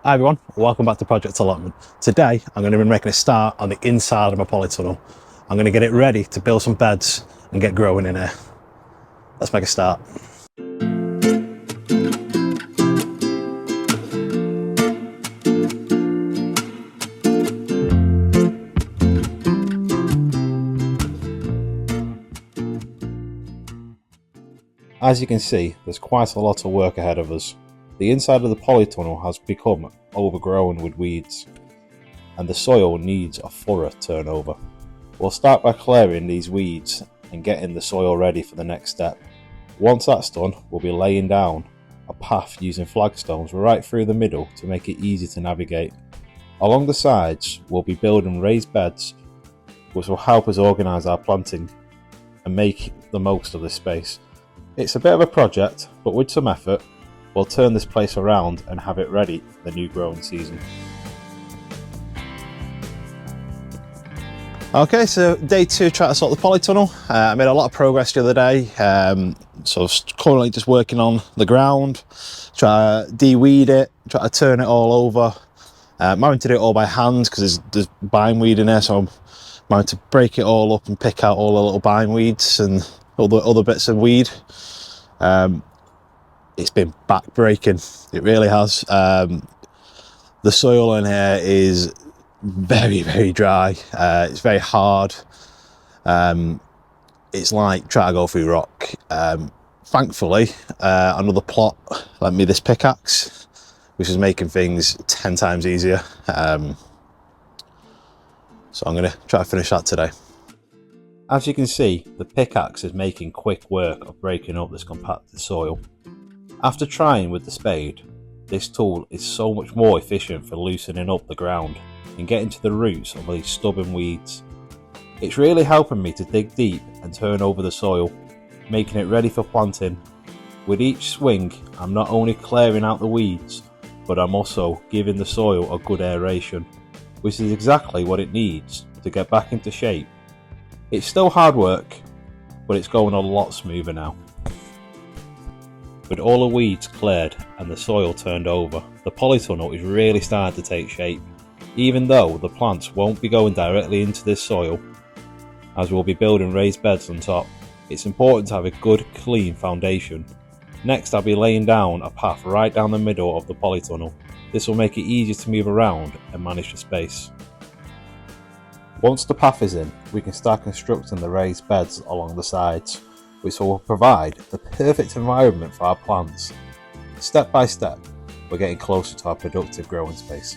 Hi everyone, welcome back to Project Allotment. Today I'm going to be making a start on the inside of my polytunnel. I'm going to get it ready to build some beds and get growing in here. Let's make a start. As you can see, there's quite a lot of work ahead of us. The inside of the polytunnel has become overgrown with weeds, and the soil needs a thorough turnover. We'll start by clearing these weeds and getting the soil ready for the next step. Once that's done, we'll be laying down a path using flagstones right through the middle to make it easy to navigate. Along the sides, we'll be building raised beds which will help us organise our planting and make the most of this space. It's a bit of a project, but with some effort, we'll turn this place around and have it ready for the new growing season. Okay, so day two, trying to sort the polytunnel. I made a lot of progress the other day, so currently just working on the ground, try to de-weed it, try to turn it all over. I'm having to do it all by hand because there's bindweed in there, so I'm having to break it all up and pick out all the little bindweeds and all the other bits of weed. It's been back-breaking, it really has. The soil in here is very dry. It's very hard. It's like trying to go through rock. Thankfully, another plot lent me this pickaxe, which is making things 10 times easier. So I'm going to try to finish that today. As you can see, the pickaxe is making quick work of breaking up this compacted soil. After trying with the spade, this tool is so much more efficient for loosening up the ground and getting to the roots of these stubborn weeds. It's really helping me to dig deep and turn over the soil, making it ready for planting. With each swing, I'm not only clearing out the weeds, but I'm also giving the soil a good aeration, which is exactly what it needs to get back into shape. It's still hard work, but it's going a lot smoother now. With all the weeds cleared and the soil turned over, the polytunnel is really starting to take shape. Even though the plants won't be going directly into this soil, as we'll be building raised beds on top, it's important to have a good, clean foundation. Next, I'll be laying down a path right down the middle of the polytunnel. This will make it easier to move around and manage the space. Once the path is in, we can start constructing the raised beds along the sides, which will provide the perfect environment for our plants. Step by step, we're getting closer to our productive growing space.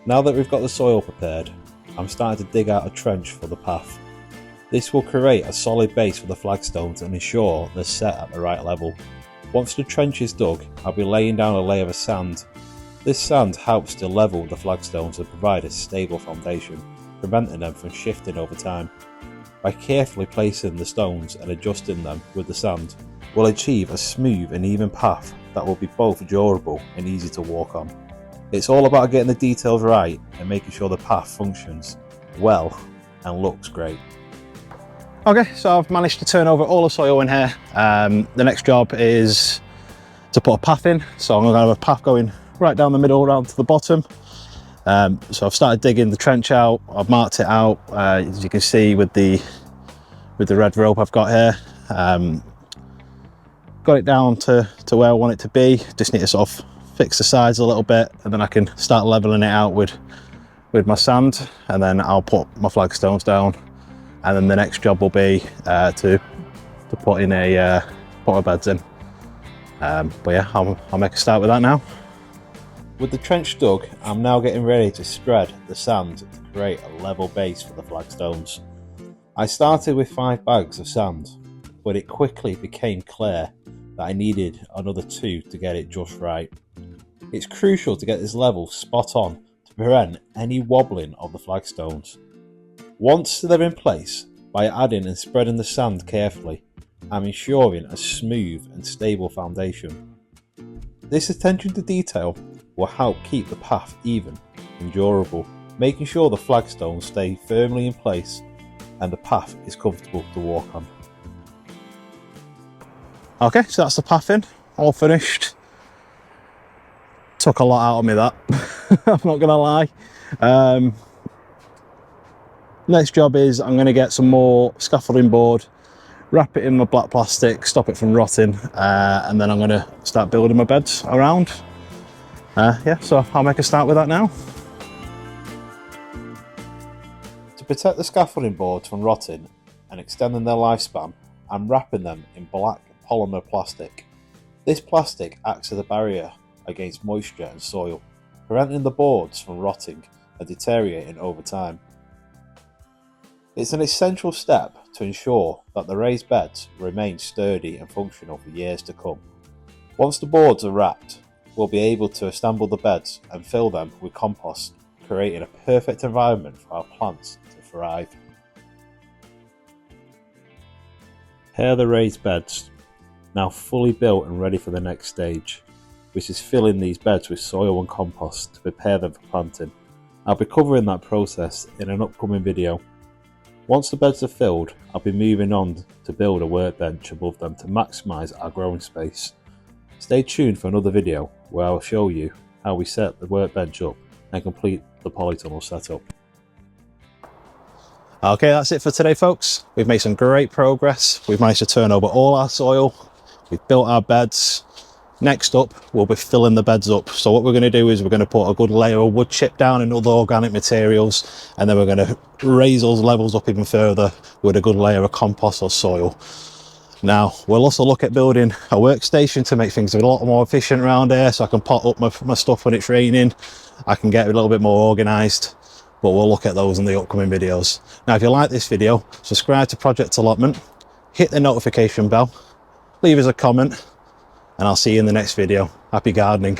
Now that we've got the soil prepared, I'm starting to dig out a trench for the path. This will create a solid base for the flagstones and ensure they're set at the right level. Once the trench is dug, I'll be laying down a layer of sand. This sand helps to level the flagstones and provide a stable foundation, preventing them from shifting over time. By carefully placing the stones and adjusting them with the sand, we'll achieve a smooth and even path that will be both durable and easy to walk on. It's all about getting the details right and making sure the path functions well and looks great. Okay, so I've managed to turn over all the soil in here. The next job is to put a path in. So I'm going to have a path going right down the middle, around to the bottom. So I've started digging the trench out. I've marked it out, as you can see with the red rope I've got here. Got it down to where I want it to be. Just need to sort of fix the sides a little bit, and then I can start leveling it out with my sand, and then I'll put my flagstones down, and then the next job will be to put in a put our beds in. But yeah, I'll make a start with that now. With the trench dug, I'm now getting ready to spread the sand to create a level base for the flagstones. I started with 5 bags of sand, but it quickly became clear that I needed another 2 to get it just right. It's crucial to get this level spot on to prevent any wobbling of the flagstones. Once they're in place, by adding and spreading the sand carefully, I'm ensuring a smooth and stable foundation. This attention to detail will help keep the path even and durable, making sure the flagstones stay firmly in place and the path is comfortable to walk on. Okay, so that's the path in, all finished. Took a lot out of me, that. I'm not gonna lie. Next job is I'm gonna get some more scaffolding board, wrap it in my black plastic, stop it from rotting, and then I'm gonna start building my beds around. Yeah, so I'll make a start with that now. To protect the scaffolding boards from rotting and extending their lifespan, I'm wrapping them in black polymer plastic. This plastic acts as a barrier against moisture and soil, preventing the boards from rotting and deteriorating over time. It's an essential step to ensure that the raised beds remain sturdy and functional for years to come. Once the boards are wrapped, we'll be able to assemble the beds and fill them with compost, creating a perfect environment for our plants to thrive. Here are the raised beds, now fully built and ready for the next stage, which is filling these beds with soil and compost to prepare them for planting. I'll be covering that process in an upcoming video. Once the beds are filled, I'll be moving on to build a workbench above them to maximise our growing space. Stay tuned for another video where I'll show you how we set the workbench up and complete the polytunnel setup. Okay, that's it for today, folks. We've made some great progress. We've managed to turn over all our soil. We've built our beds. Next up, we'll be filling the beds up. So what we're going to do is we're going to put a good layer of wood chip down and other organic materials, and then we're going to raise those levels up even further with a good layer of compost or soil. Now, we'll also look at building a workstation to make things a lot more efficient around here, so I can pot up my stuff when it's raining. I can get a little bit more organised, but we'll look at those in the upcoming videos. Now, if you like this video, subscribe to Project Allotment, hit the notification bell, leave us a comment, and I'll see you in the next video. Happy gardening.